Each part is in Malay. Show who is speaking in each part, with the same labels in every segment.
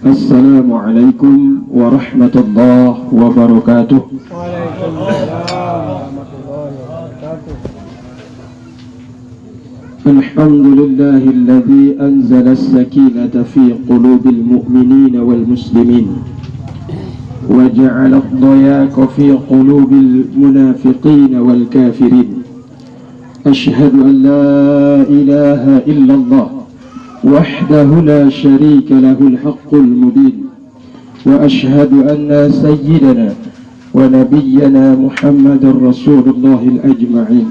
Speaker 1: Assalamualaikum warahmatullahi wabarakatuh.
Speaker 2: Waalaikumsalam warahmatullahi wabarakatuh.
Speaker 1: Alhamdulillahilladzi anzala as-sakinata fi qulubil mu'minina wal muslimin wa ja'ala ad-dayaqa fi qulubil munafiqina wal kafirin. Ashhadu an la ilaha illallah وحده لا شريك له الحق المبين وأشهد أن سيدنا ونبينا محمد رسول الله الأجمعين.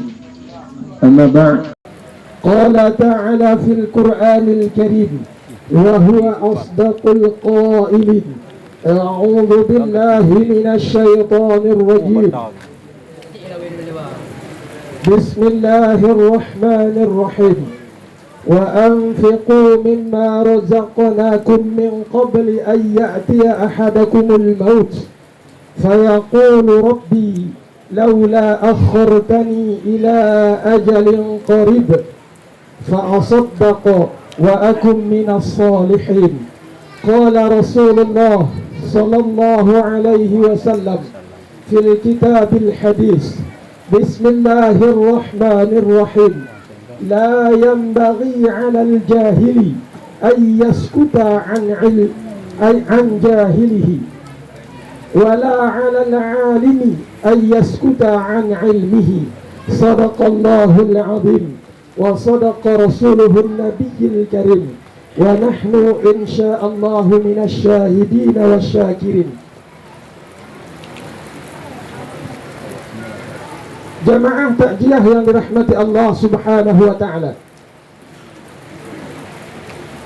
Speaker 1: أما بعد، قال تعالى في القرآن الكريم وهو أصدق القائلين: أعوذ بالله من الشيطان الرجيم، بسم الله الرحمن الرحيم. وأنفقوا مما رزقناكم من قبل أن يأتي أحدكم الموت فيقول ربي لولا أخرتني إلى أجل قريب فأصدق وأكن من الصالحين. قال رسول الله صلى الله عليه وسلم في الكتاب الحديث: بسم الله الرحمن الرحيم. لا ينبغي على الجاهل أن يسكت عن جاهله ولا على العالم أن يسكت عن علمه. صدق الله العظيم وصدق رسوله النبي الكريم ونحن إن شاء الله من الشاهدين والشاكرين. Jamaah takjiah yang dirahmati Allah Subhanahu wa taala.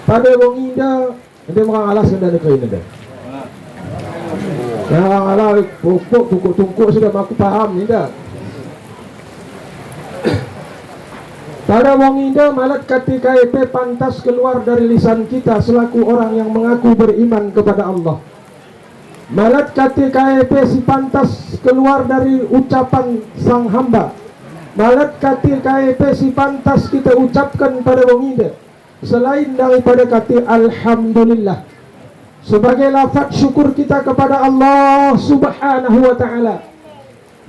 Speaker 1: Pada wong inda dia orang alas kena dekat ini dah. Ya ala pokok tungkuk sudah aku paham ni dah. Pada wong inda malat ketika itu pantas keluar dari lisan kita selaku orang yang mengaku beriman kepada Allah. Malat ketika si pantas keluar dari ucapan sang hamba. Malat ketika si pantas kita ucapkan pada wong ida selain daripada kata alhamdulillah sebagai lafaz syukur kita kepada Allah Subhanahu wa taala.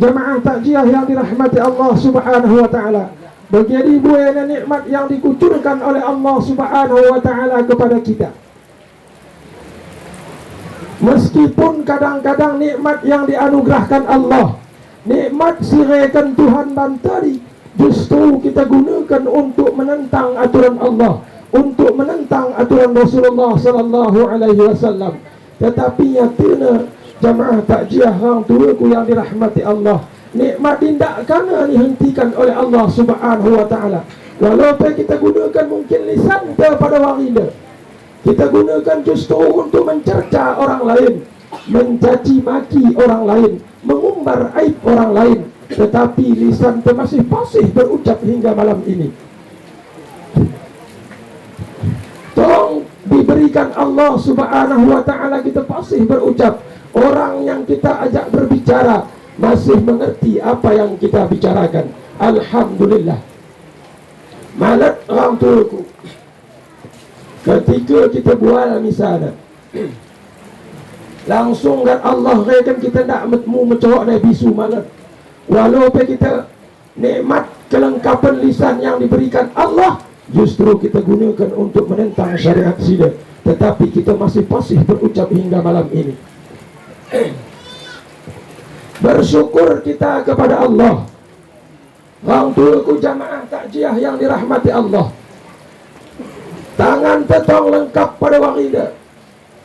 Speaker 1: Jamaah takjiah yang dirahmati Allah Subhanahu wa taala, begitu buahnya nikmat yang dikucurkan oleh Allah Subhanahu wa taala kepada kita. Meskipun kadang-kadang nikmat yang dianugerahkan Allah, nikmat siraikan Tuhan bantari, justru kita gunakan untuk menentang aturan Allah, untuk menentang aturan Rasulullah sallallahu alaihi wasallam. Tetapi nyatanya jamaah takjiah hang tuaku yang dirahmati Allah, nikmat tidak kena dihentikan oleh Allah Subhanahu wa taala. Walaupun kita gunakan mungkin lisan pada warinda, kita gunakan justru untuk mencerca orang lain, mencaci maki orang lain, mengumbar aib orang lain, tetapi lisan itu masih fasih berucap hingga malam ini. Tolong diberikan Allah Subhanahu wa taala kita fasih berucap. Orang yang kita ajak berbicara masih mengerti apa yang kita bicarakan. Alhamdulillah. Malat orang tuaku, ketika kita buat misalnya langsung kan Allah rekan kita tak mau mencorok Nabi bisu malam. Walaupun kita nikmat kelengkapan lisan yang diberikan Allah, justru kita gunakan untuk menentang syariat sila, tetapi kita masih fasih berucap hingga malam ini. Bersyukur kita kepada Allah. Orang tuaku jamaah takjiah yang dirahmati Allah, tangan tetong lengkap pada warinda.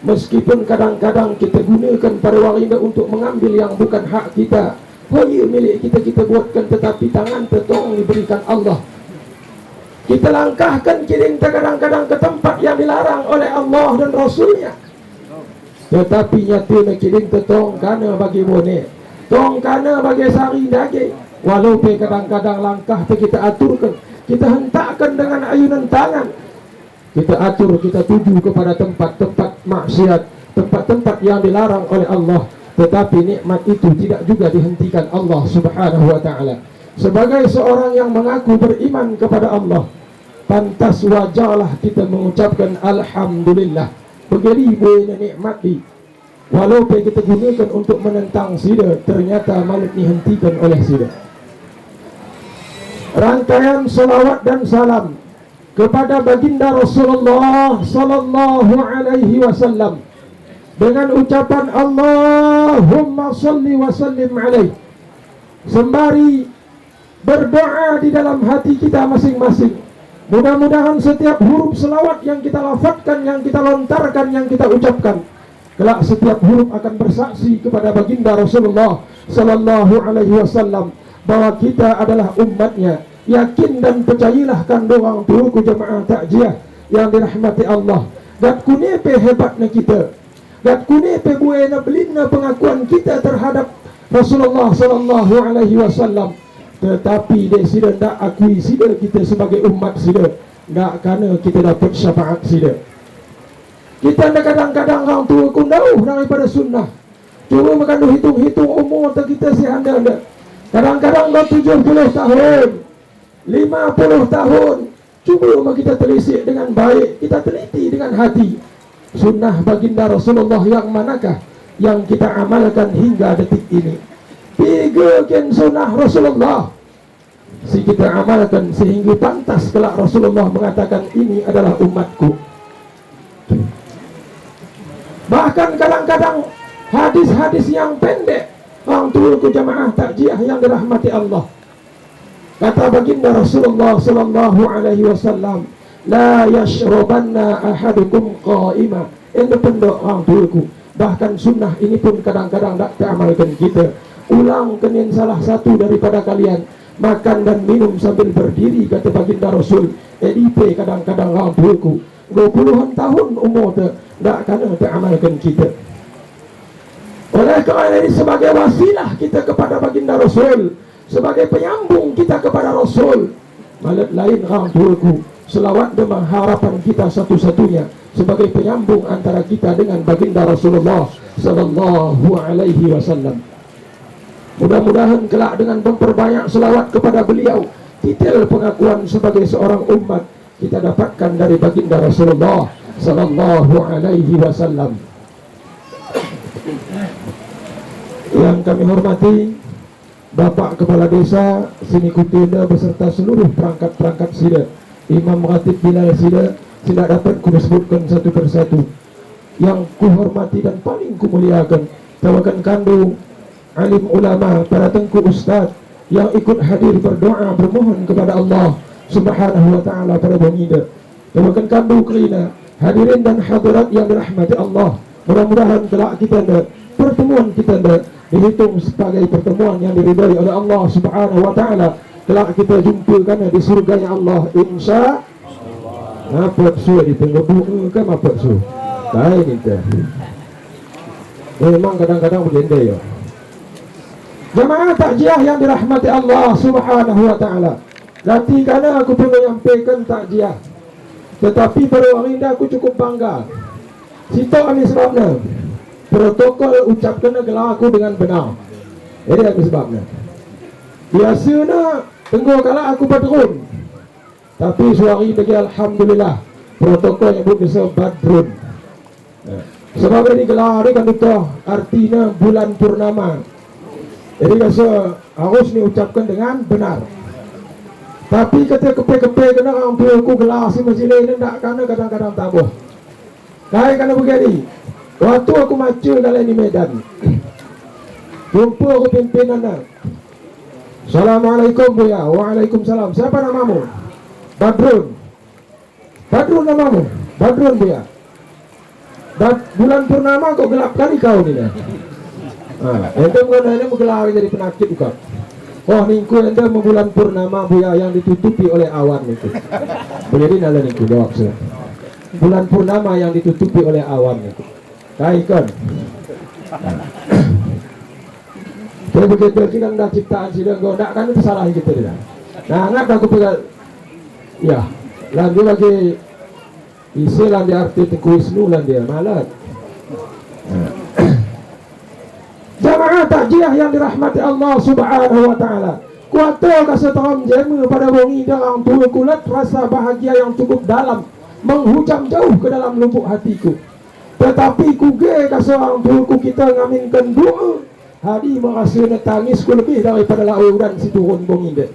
Speaker 1: Meskipun kadang-kadang kita gunakan pada warinda untuk mengambil yang bukan hak kita, hoya milik kita, kita buatkan, tetapi tangan tetong diberikan Allah. Kita langkahkan kiri kita kadang-kadang ke tempat yang dilarang oleh Allah dan Rasulnya, tetapi nyatanya kiri tetong kana bagi bonek, tong kana bagi sari daging. Walaupun kadang-kadang langkah kita aturkan, kita hentakkan dengan ayunan tangan, kita atur, kita tuju kepada tempat-tempat maksiat, tempat-tempat yang dilarang oleh Allah, tetapi nikmat itu tidak juga dihentikan Allah Subhanahu wa taala. Sebagai seorang yang mengaku beriman kepada Allah, pantas wajarlah kita mengucapkan alhamdulillah. Begini boleh nikmati. Walaupun kita gunakan untuk menentang sida, ternyata malah dihentikan oleh sida. Rangkaian salawat dan salam kepada baginda Rasulullah sallallahu alaihi wasallam dengan ucapan Allahumma salli wa sallim alaihi, sembari berdoa di dalam hati kita masing-masing. Mudah-mudahan setiap huruf selawat yang kita lafadzkan, yang kita lontarkan, yang kita ucapkan, kelak setiap huruf akan bersaksi kepada baginda Rasulullah sallallahu alaihi wasallam bahwa kita adalah umatnya. Yakin dan percayalah kandungan turuku jemaah takziah yang dirahmati Allah. Gat kunepe hebatnya kita. Gat kunepe buena belina pengakuan kita terhadap Rasulullah sallallahu alaihi wasallam. Tetapi dia sida tak akui sida kita sebagai umat sida, tak kerana kita dapat syafaat sida. Kita kadang-kadang orang tua kundauh daripada sunnah. Cuma makan hitung-hitung umur kita si anda. Kadang-kadang dah 70 tahun, 50 tahun. Cuba kita telisik dengan baik, kita teliti dengan hati. Sunnah baginda Rasulullah yang manakah yang kita amalkan hingga detik ini? Tiga sunnah Rasulullah si kita amalkan sehingga pantas kelak Rasulullah mengatakan ini adalah umatku. Bahkan kadang-kadang hadis-hadis yang pendek, orang tuaku jamaah takziah yang dirahmati Allah, kata baginda Rasulullah sallallahu alaihi wasallam, la yashrabanna ahadukum qa'ima. Ini pendek orang tuaku. Bahkan sunnah ini pun kadang-kadang tak diamalkan kita. Ulang kenin salah satu daripada kalian makan dan minum sambil berdiri, kata baginda Rasul. EDP kadang-kadang orang tuaku 20-an tahun umur tu tak kena diamalkan kita. Oleh kerana ini sebagai wasilah kita kepada baginda Rasul, sebagai penyambung kita kepada Rasul, malah lain orang tuaku, selawat dan harapan kita satu-satunya sebagai penyambung antara kita dengan baginda Rasulullah sallallahu alaihi wasallam. Mudah-mudahan kelak dengan memperbanyak selawat kepada beliau, titel pengakuan sebagai seorang umat kita dapatkan dari baginda Rasulullah sallallahu alaihi wasallam. Yang kami hormati Bapak Kepala Desa Sini Kutinda beserta seluruh perangkat-perangkat sida, Imam Ratib Bilal sida, tidak dapat ku sebutkan satu persatu. Yang ku hormati dan paling ku muliakan tawakan kandu alim ulama, para tengku ustaz yang ikut hadir berdoa bermohon kepada Allah Subhanahu wa taala pada bangida. Tawakan kandu kerina hadirin dan hadirat yang dirahmati Allah. Mudah-mudahan kelak kita pertemuan kita dihitung sebagai pertemuan yang diridai oleh Allah Subhanahu wa taala. Kelak kita jumpakan di surganya Allah insya Allah. Apa su di tengah bunga kan apa su? Lain kita. Memang kadang-kadang berjendai ya. Jemaah takziah yang dirahmati Allah Subhanahu wa taala. Nanti kerana aku pun menyampaikan takziah, tetapi pada hari ini aku cukup bangga. Situ ini sebabnya protokol ucapkan gelar aku dengan benar. Ini apa sebabnya? Biasanya tengok kala aku badrun, tapi suari bagi alhamdulillah protokol yang bisa badrun. Sebab ini gelar ini kan itu artinya bulan purnama. Jadi rasa harus diucapkan dengan benar. Tapi kata kepe-kepe kena orang tua aku gelar si masjid ini tak kena kadang-kadang tabuh. Kaya kena begini. Waktu aku macu dalam ini Medan, jumpa aku pimpinan. Assalamualaikum Buya. Waalaikumsalam. Siapa namamu? Badrun. Badrun namamu? Badrun Buya. Bulan purnama kok gelap kali kau ni lah. Ente mengenai ini menggelar jadi penyakit bukan? Oh ningku ente bulan purnama Buya yang ditutupi oleh awan itu. Jadi nala ningku jawab saya. Bulan purnama yang ditutupi oleh awan itu. Kaikan. Jadi begitu kita dah ciptaan sida kau tak kan itu salah kita dah. Nah angkat aku pegang. Ya, lagi lagi istilah di arti Tengku Wisnu lah dia malat. Jamaah takziah yang dirahmati Allah Subhanahu wa taala. Kuata kaseteram jema pada bongi orang tua kulat rasa bahagia yang cukup dalam menghujam jauh ke dalam lubuk hatiku. Tetapi kuge ka seorang tuku kita ngaminkan doa, hadi merasa tangis ku lebih daripada lauran si turun bonginde.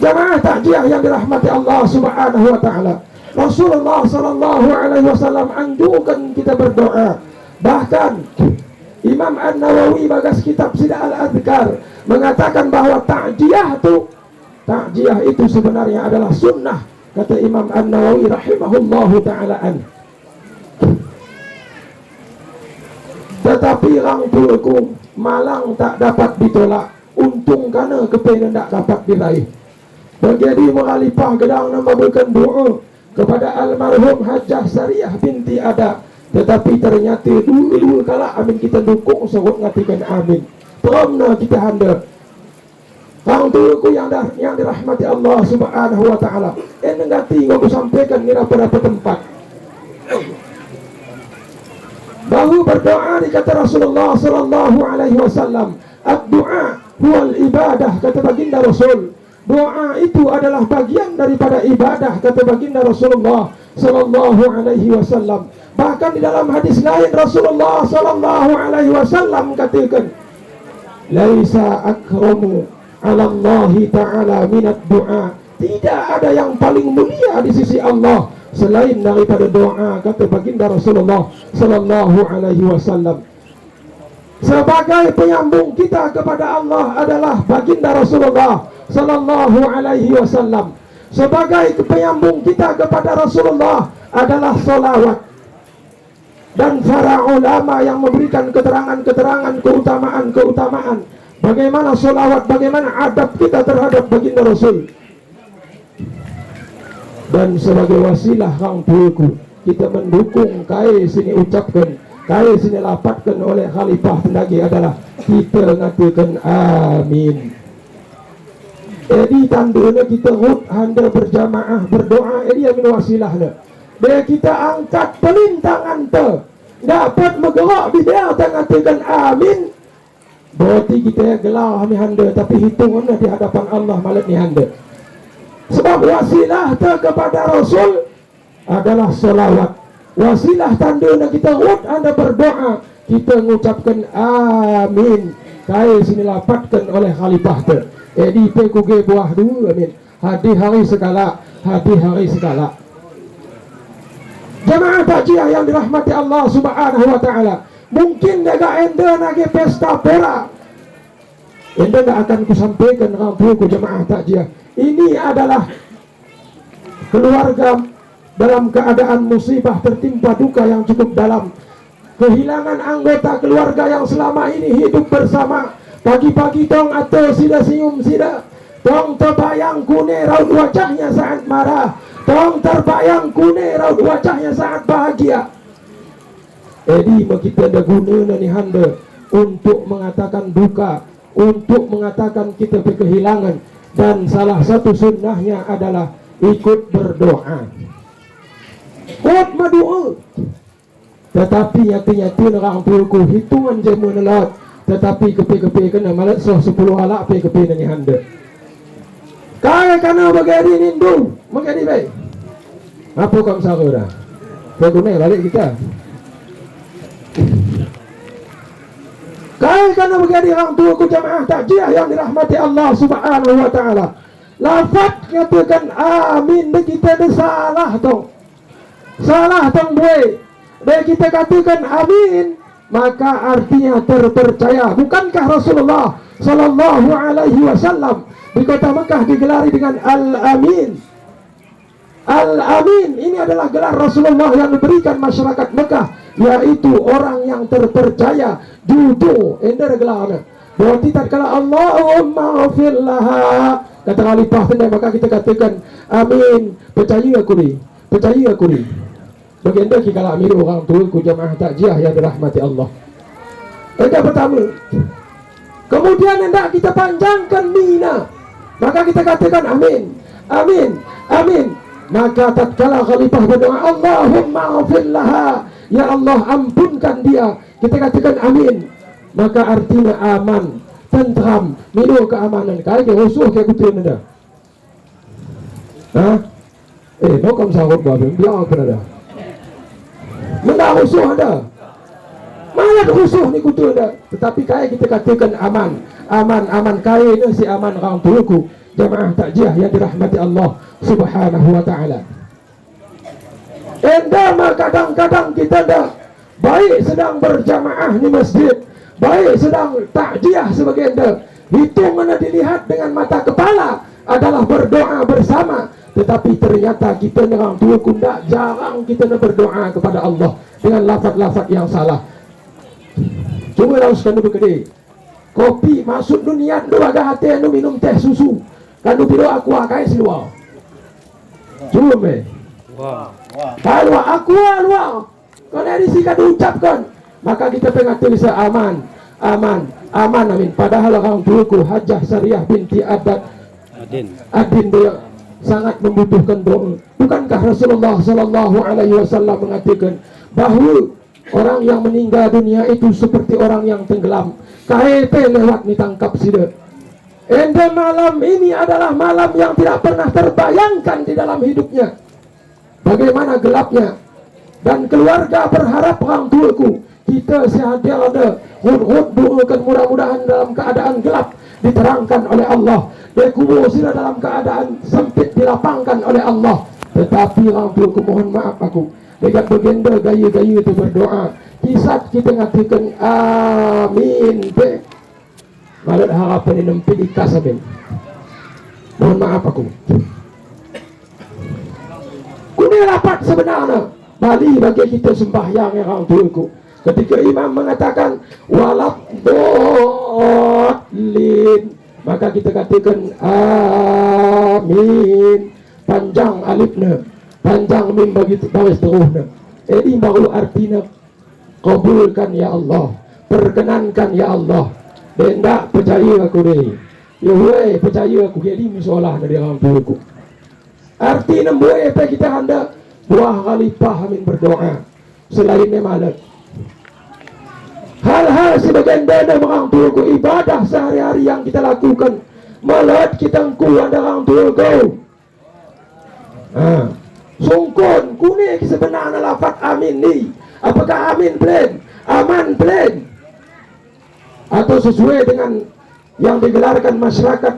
Speaker 1: Jamaah takziah yang dirahmati Allah Subhanahu wa taala. Rasulullah sallallahu alaihi wasallam anjurkan kita berdoa. Bahkan Imam An-Nawawi bagas kitab Sida Al-Adhkar mengatakan bahwa takziah itu sebenarnya adalah sunnah, kata Imam An-Nawawi rahimahullahu taala an. Tetapi orang tuaku malang tak dapat ditolak, untung kerana kepengen tak dapat diraih. Berjadi mengalipah gedang memberikan doa kepada almarhum Hajjah Sariyah binti Ada. Tetapi ternyata dulu kala amin kita dukung sorot ngatikan amin. Terumna kita handa. Orang tuaku yang dirahmati Allah Subhanahu wa taala. Negati aku sampaikan kira pada tempat. Baru berdoa dikata Rasulullah sallallahu alaihi wasallam, ad-du'a huwal ibadah, kata baginda Rasul. Doa itu adalah bagian daripada ibadah, kata baginda Rasulullah sallallahu alaihi wasallam. Bahkan di dalam hadis lain Rasulullah sallallahu alaihi wasallam katakan, laisa akramu 'ala Allah taala minad du'a. Tidak ada yang paling mulia di sisi Allah selain daripada doa, kata baginda Rasulullah sallallahu alaihi wasallam. Sebagai penyambung kita kepada Allah adalah baginda Rasulullah sallallahu alaihi wasallam. Sebagai penyambung kita kepada Rasulullah adalah salawat. Dan para ulama yang memberikan keterangan-keterangan keutamaan bagaimana salawat, bagaimana adab kita terhadap baginda Rasul. Dan sebagai wasilah orang tuaku, kita mendukung kai sini ucapkan, kai sini lapatkan oleh khalifah pendagi adalah kita ngatakan amin. Jadi tandanya kita hut handa berjamaah berdoa, ini amin wasilahnya. Dia kita angkat pelintangan te, dapat bergerak di dia ngatakan amin. Berarti kita gelar ni handa, tapi hitungannya di hadapan Allah malam ni handa. Sebab wasilah kepada Rasul adalah salawat. Wasilah tandanya kita hut anda berdoa, kita mengucapkan amin. Kai sini lapatkan oleh khalifah tu. Di pekuge buah dulu amin. Hari segala. Jemaah takziah yang dirahmati Allah Subhanahu wa taala. Mungkin jaga enda nage pesta pora. Enda tak akan kusampaikan orang tuaku jemaah takziah. Ini adalah keluarga dalam keadaan musibah, tertimpa duka yang cukup dalam. Kehilangan anggota keluarga yang selama ini hidup bersama. Pagi-pagi tong atau sida senyum sida. Tong terbayang kune raut wajahnya saat marah. Tong terbayang kune raut wajahnya saat bahagia. Jadi kita ada guna ni handa untuk mengatakan duka, untuk mengatakan kita kehilangan. Dan salah satu sunnahnya adalah ikut berdoa. Ikut berdoa. Tetapi nyata-nyata orang tuaku hitungan je menelat. Tetapi kepi-kepi kena malat 10 alak kepi ni handa. Kaya kena bagari nindu, bagari baik. Apa kamu sara dah? Saya guna balik kita. Kaya kena bagari orang tuaku jamaah takziah yang dirahmati Allah Subhanahu wa taala. Lafaz katakan amin dia kita ada salah tong. Salah tong boleh. Dia kita katakan amin, maka artinya terpercaya. Bukankah Rasulullah sallallahu alaihi wasallam di kota Mekah digelari dengan Al-Amin? Al-Amin ini adalah gelar Rasulullah yang diberikan masyarakat Mekah, yaitu orang yang terpercaya, jujur. Ini gelarnya. Berarti tatkala Allahumma ghfir laha, kata khalifah tadi, maka kita katakan amin. Percaya aku ni, percaya aku ni. Bagaimana kita kalau ambil orang tua ku jamaah takziah yang dirahmati Allah. Itu pertama. Kemudian hendak kita panjangkan mina, maka kita katakan amin, amin, amin. Maka tatkala khalifah berdoa Allahumma ghfir laha, ya Allah ampunkan dia, kita katakan amin. Maka artinya aman, tentram, minum keamanan. Kaya ke usuh ke kutin anda. Mau kamu sahut babi, biar apa dah. Mendak rusuh ada. Malah rusuh ni kutu ada. Tetapi kaya kita katakan aman. Aman kaya ni si aman orang tuaku. Jamaah takjiah yang dirahmati Allah Subhanahu wa ta'ala. Endama kadang-kadang kita dah baik sedang berjamaah di masjid, baik sedang takjiah sebagai anda, hitungannya dilihat dengan mata kepala adalah berdoa bersama, tetapi ternyata kita orang tua kundak jarang kita nak berdoa kepada Allah dengan lafaz-lafaz yang salah. Cuma lauskan dulu kedai kopi masuk dunia tu agak hati anu minum teh susu kan tu bila aku akai seluar cuma kalau aku luar kalau dari sini ucapkan maka kita pengen tulis aman amin. Padahal orang tuaku Hajah Sariah binti Adin dia sangat membutuhkan doa. Bukankah Rasulullah sallallahu alaihi wasallam mengatakan bahawa orang yang meninggal dunia itu seperti orang yang tenggelam, KEP lewat ditangkap sida. Enda malam ini adalah malam yang tidak pernah terbayangkan di dalam hidupnya. Bagaimana gelapnya. Dan keluarga berharap orang tuaku kita sehadir ada hud doakan mudah-mudahan dalam keadaan gelap diterangkan oleh Allah, dan kubur sila dalam keadaan sempit dilapangkan oleh Allah. Tetapi orang tuaku mohon maaf aku dekat begenda gaya-gaya itu berdoa kisah kita ngatikan amin be malah harapan ini nempi ikas amin. Mohon maaf aku kuni rapat sebenarnya Bali bagi kita sembahyang yang orang tuaku ketika imam mengatakan walad dolin maka kita katakan amin, panjang alifnya, panjang mim bagi baris terusnya. Ini baru artinya kabulkan ya Allah, perkenankan ya Allah. Dan tak percaya aku ni, ya weh percaya aku jadi misolah dari orang tuaku. Artinya boleh apa kita hendak buah khalifah amin berdoa selainnya malam. Hal-hal sebagian dana orang tuaku ibadah sehari-hari yang kita lakukan malah kita kuat orang tuaku. Sungkun kuning sebenarnya lafaz amin ni. Apakah amin plan, aman plan, atau sesuai dengan yang digelarkan masyarakat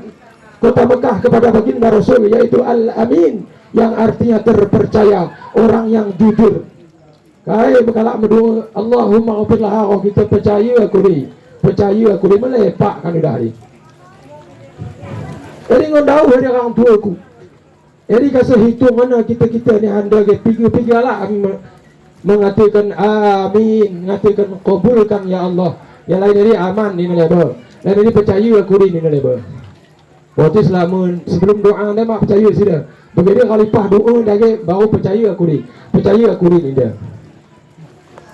Speaker 1: Kota Mekah kepada baginda Rasul, yaitu Al-Amin, yang artinya terpercaya, orang yang jujur. Kaya berkalak berdoa Allahumma ghafirlah aku, kita percaya aku ni melepak kan dah ni. Jadi ngondau dari orang tuaku. Jadi kasih hitung mana kita ni anda ke tiga lah mengatakan amin, mengatakan kabulkan ya Allah. Yang lain dari aman ni leba. Lain dari percaya aku ni leba. Waktu selama sebelum doa anda mak percaya sudah. Begitu khalifah doa lagi baru percaya aku ni dia.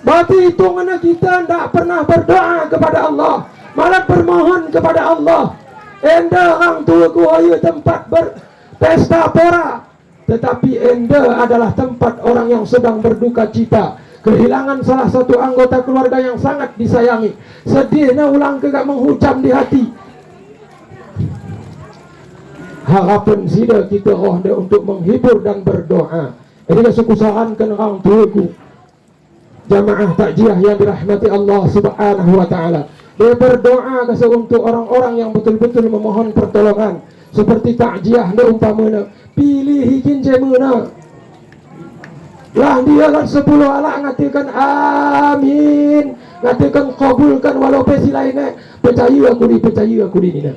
Speaker 1: Berarti hitungan kita tidak pernah berdoa kepada Allah, malah bermohon kepada Allah. Enda orang tuaku ayo tempat berpesta pora, tetapi enda adalah tempat orang yang sedang berduka cita, kehilangan salah satu anggota keluarga yang sangat disayangi. Sedihnya ulang kegak menghujam di hati. Harapan sida kita roh dia untuk menghibur dan berdoa. Jadi kesekusarankan orang tuaku jamaah takjiah yang dirahmati Allah Subhanahu wa ta'ala. Dia berdoa kasih untuk orang-orang yang betul-betul memohon pertolongan. Seperti takjiah dia umpamanya pilih hikin jemuna lah dia kan 10 alak ngatikan amin, ngatikan kabulkan walau pesi lainnya percaya aku ni ni.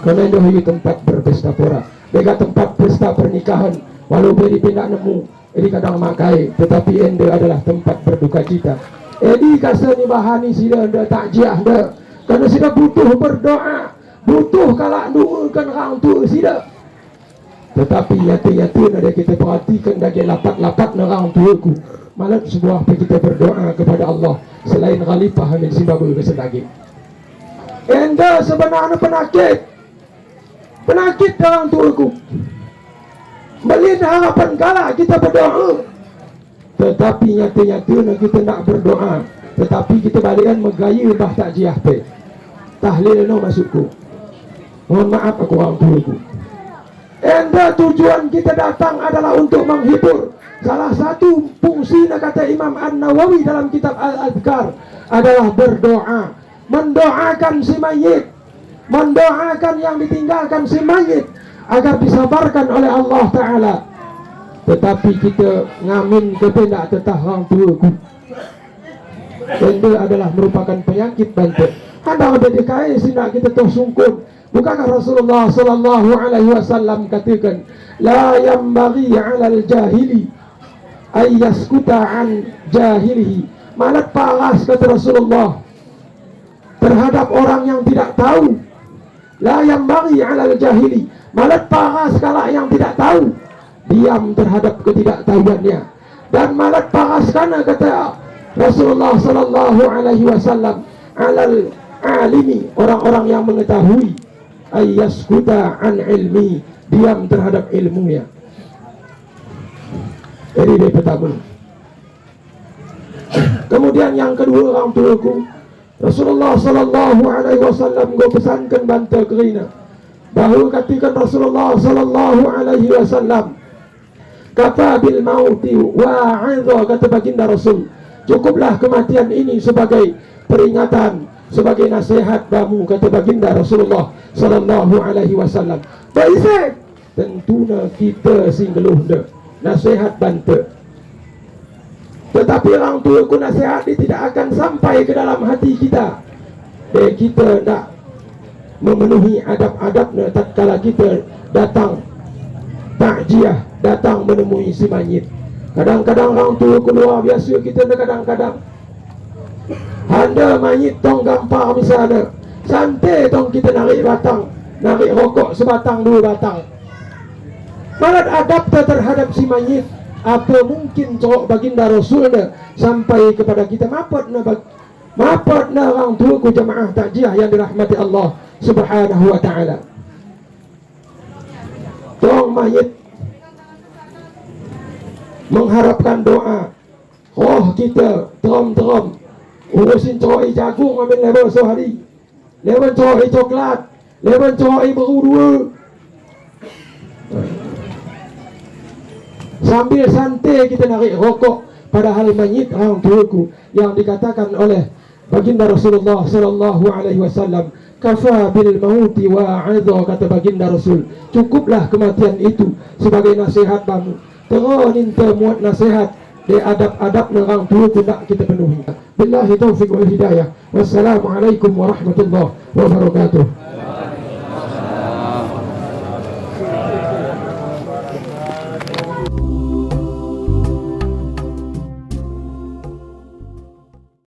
Speaker 1: Karena itu tempat berpesta pora, dekat tempat pesta pernikahan, walau beri pindah nemu ini kadang makai, tetapi ende adalah tempat berduka cita. Edi kasih ni bahani sida anda takjiah anda, karena sida butuh berdoa, butuh kalak doakan orang tua sida. Tetapi yati-yati ada kita perhatikan dari lapat-lapat orang tuaku, malah sebuah kita berdoa kepada Allah selain khalifah amin simbabu keselagi. Enda sebenarnya penyakit orang tuaku. Beli harapan kala kita berdoa, tetapi nyata-nyata kita nak berdoa, tetapi kita balikkan megaya bah takjiah pe tahlil no masukku. Mohon maaf aku orang tuaku. Enda tujuan kita datang adalah untuk menghibur, Salah satu fungsi kata Imam An-Nawawi dalam kitab Al-Adhkar adalah berdoa, mendoakan si mayit, mendoakan yang ditinggalkan si mayit agar disabarkan oleh Allah Ta'ala. Tetapi kita ngamin kependak tetah orang tua ku, itu adalah merupakan penyakit bantu. Hendak berdekai sinak kita tersungkun. Bukankah Rasulullah sallallahu alaihi wasallam katakan, la yambaghi 'alal jahili ay yaskuta an jahilihi. Malat paras kata Rasulullah terhadap orang yang tidak tahu. La yambaghi 'alal jahili. Malat paras kala yang tidak tahu diam terhadap ketidaktahuannya. Dan malat paras kana kata Rasulullah sallallahu alaihi wasallam 'alal alimi, orang-orang yang mengetahui, ayyaskuta an ilmi, diam terhadap ilmunya. Jadi dia pertama. Kemudian yang kedua, orang tuaku Rasulullah sallallahu alaihi wasallam go pesankan bantu kerina bahawa katakan Rasulullah sallallahu alaihi wasallam, kafa bil mauti wa'idha, kata baginda Rasul, cukuplah kematian ini sebagai peringatan, sebagai nasihat bamu, kata baginda Rasulullah sallallahu alaihi wasallam. Baik, tentunya kita singgeluh dah nasihat bantu. Tetapi orang tua ku nasihat dia tidak akan sampai ke dalam hati kita. Dan kita nak memenuhi adab-adabnya tatkala kita datang takjiah, datang menemui si mayit. Kadang-kadang orang tua ku luar biasa, kita kadang-kadang handa mayit tong gampar misalnya, santai tong kita narik batang, narik rokok sebatang dua batang. Malat adab terhadap si mayit, apa mungkin corok baginda Rasulnya sampai kepada kita. Mapatna orang tua ku jamaah takjiah yang dirahmati Allah Subhanahu wa ta'ala. Tong mayit mengharapkan doa, roh kita terom-terom urusin corok jagung ambil level sehari, level corok coklat, level corok baru dua, sambil santai kita narik rokok. Padahal mayit orang tuaku yang dikatakan oleh baginda Rasulullah sallallahu alaihi wasallam, kafa bil mauti wa'idha, kata baginda Rasul, cukuplah kematian itu sebagai nasihat kamu. Teronin temuat nasihat di adab-adab orang tuaku nak kita penuhi. Billahi taufiq wal hidayah. Wassalamualaikum warahmatullahi wabarakatuh.